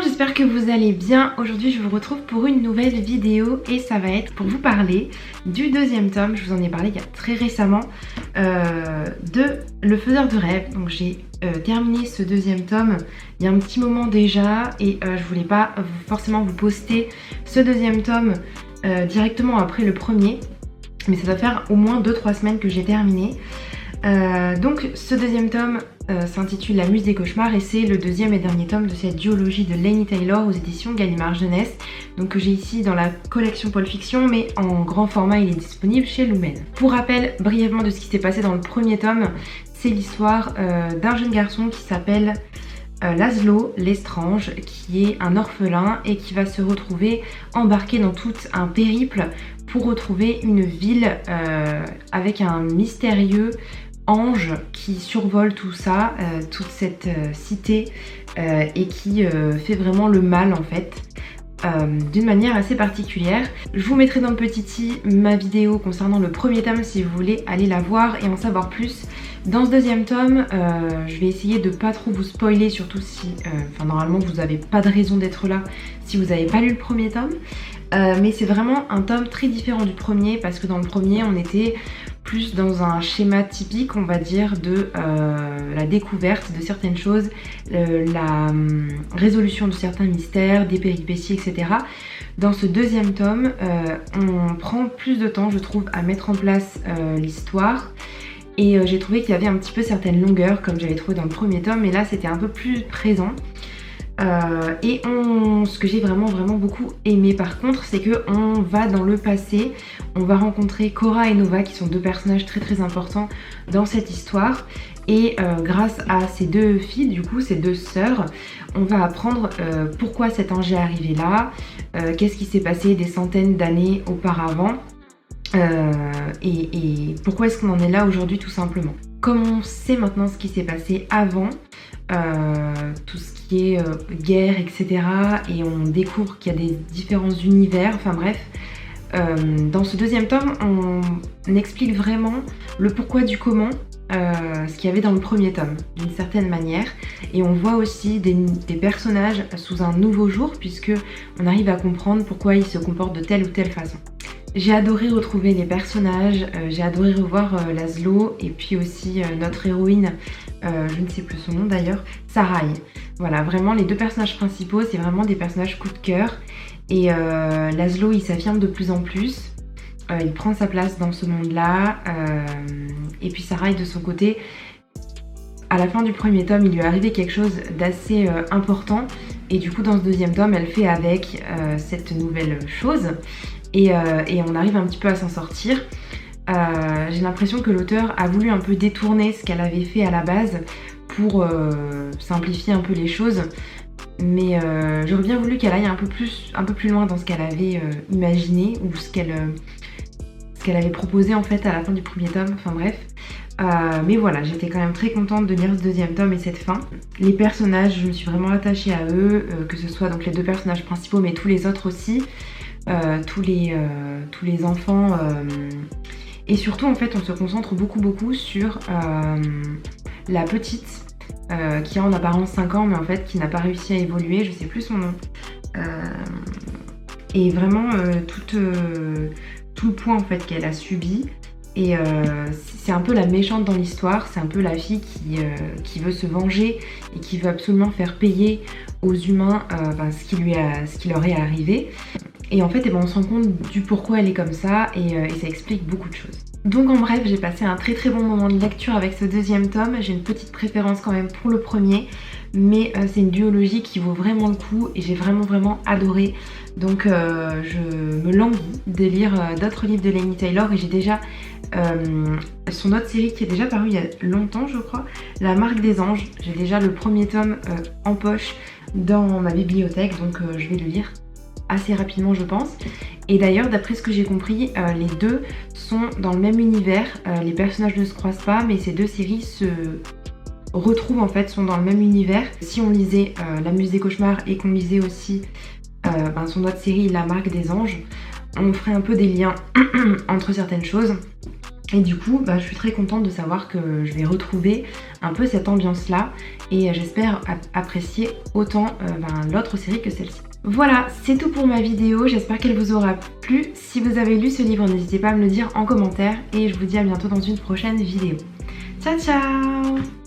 j'espère que vous allez bien. Aujourd'hui je vous retrouve pour une nouvelle vidéo et ça va être pour vous parler du deuxième tome. Je vous en ai parlé il y a très récemment de Le Faiseur de Rêves. Donc j'ai terminé ce deuxième tome il y a un petit moment déjà et je voulais pas forcément vous poster ce deuxième tome directement après le premier, mais ça va faire au moins 2-3 semaines que j'ai terminé. Donc ce deuxième tome s'intitule La Muse des Cauchemars et c'est le deuxième et dernier tome de cette duologie de Laini Taylor aux éditions Gallimard Jeunesse, donc que j'ai ici dans la collection Pôle Fiction, mais en grand format. Il est disponible chez Lumel. Pour rappel brièvement de ce qui s'est passé dans le premier tome, c'est l'histoire d'un jeune garçon qui s'appelle Laszlo Lestrange, qui est un orphelin et qui va se retrouver embarqué dans tout un périple pour retrouver une ville avec un mystérieux ange qui survole tout ça, toute cette cité et qui fait vraiment le mal en fait. D'une manière assez particulière. Je vous mettrai dans le petit i ma vidéo concernant le premier tome si vous voulez aller la voir et en savoir plus. Dans ce deuxième tome, je vais essayer de pas trop vous spoiler, surtout si, normalement vous n'avez pas de raison d'être là si vous n'avez pas lu le premier tome. Mais c'est vraiment un tome très différent du premier parce que dans le premier on était plus dans un schéma typique, on va dire, de la découverte de certaines choses, la résolution de certains mystères, des péripéties, etc. Dans ce deuxième tome, on prend plus de temps, je trouve, à mettre en place l'histoire. Et j'ai trouvé qu'il y avait un petit peu certaines longueurs, comme j'avais trouvé dans le premier tome, mais là c'était un peu plus présent. Ce que j'ai vraiment beaucoup aimé par contre, c'est que on va dans le passé, on va rencontrer Cora et Nova qui sont deux personnages très importants dans cette histoire et grâce à ces deux filles, du coup ces deux sœurs, on va apprendre pourquoi cet ange est arrivé là, qu'est-ce qui s'est passé des centaines d'années auparavant et pourquoi est-ce qu'on en est là aujourd'hui tout simplement. Comme on sait maintenant ce qui s'est passé avant, tout ce qui est guerre, etc. Et on découvre qu'il y a des différents univers, enfin bref. Dans ce deuxième tome, on explique vraiment le pourquoi du comment, ce qu'il y avait dans le premier tome, d'une certaine manière. Et on voit aussi des personnages sous un nouveau jour, puisque on arrive à comprendre pourquoi ils se comportent de telle ou telle façon. J'ai adoré retrouver les personnages, j'ai adoré revoir Laszlo et puis aussi notre héroïne, je ne sais plus son nom d'ailleurs, Sarai. Voilà, vraiment les deux personnages principaux, c'est vraiment des personnages coup de cœur. Et Laszlo, il s'affirme de plus en plus, il prend sa place dans ce monde-là. Et puis Sarai, de son côté, à la fin du premier tome, il lui est arrivé quelque chose d'assez important. Et du coup, dans ce deuxième tome, elle fait avec cette nouvelle chose. Et on arrive un petit peu à s'en sortir. J'ai l'impression que l'auteur a voulu un peu détourner ce qu'elle avait fait à la base pour simplifier un peu les choses. Mais j'aurais bien voulu qu'elle aille un peu plus loin dans ce qu'elle avait imaginé ou ce qu'elle avait proposé en fait à la fin du premier tome, enfin bref. Mais voilà, j'étais quand même très contente de lire ce deuxième tome et cette fin. Les personnages, je me suis vraiment attachée à eux, que ce soit donc les deux personnages principaux mais tous les autres aussi. Tous les enfants et surtout en fait on se concentre beaucoup sur la petite qui a en apparence 5 ans mais en fait qui n'a pas réussi à évoluer, je sais plus son nom, et vraiment tout le poids en fait qu'elle a subi. Et c'est un peu la méchante dans l'histoire, c'est un peu la fille qui veut se venger et qui veut absolument faire payer aux humains ce qui leur est arrivé. Et en fait, on se rend compte du pourquoi elle est comme ça et ça explique beaucoup de choses. Donc en bref, j'ai passé un très bon moment de lecture avec ce deuxième tome. J'ai une petite préférence quand même pour le premier, mais c'est une duologie qui vaut vraiment le coup et j'ai vraiment adoré. Donc je me languis de lire d'autres livres de Laini Taylor et j'ai déjà son autre série qui est déjà parue il y a longtemps je crois, La Marque des Anges. J'ai déjà le premier tome en poche dans ma bibliothèque, donc je vais le lire assez rapidement je pense. Et d'ailleurs d'après ce que j'ai compris, les deux sont dans le même univers, les personnages ne se croisent pas mais ces deux séries se retrouvent en fait, sont dans le même univers. Si on lisait La Muse des Cauchemars et qu'on lisait aussi son autre série La Marque des Anges, on ferait un peu des liens entre certaines choses. Et du coup, je suis très contente de savoir que je vais retrouver un peu cette ambiance-là et j'espère apprécier autant l'autre série que celle-ci. Voilà, c'est tout pour ma vidéo, j'espère qu'elle vous aura plu. Si vous avez lu ce livre, n'hésitez pas à me le dire en commentaire et je vous dis à bientôt dans une prochaine vidéo. Ciao ciao!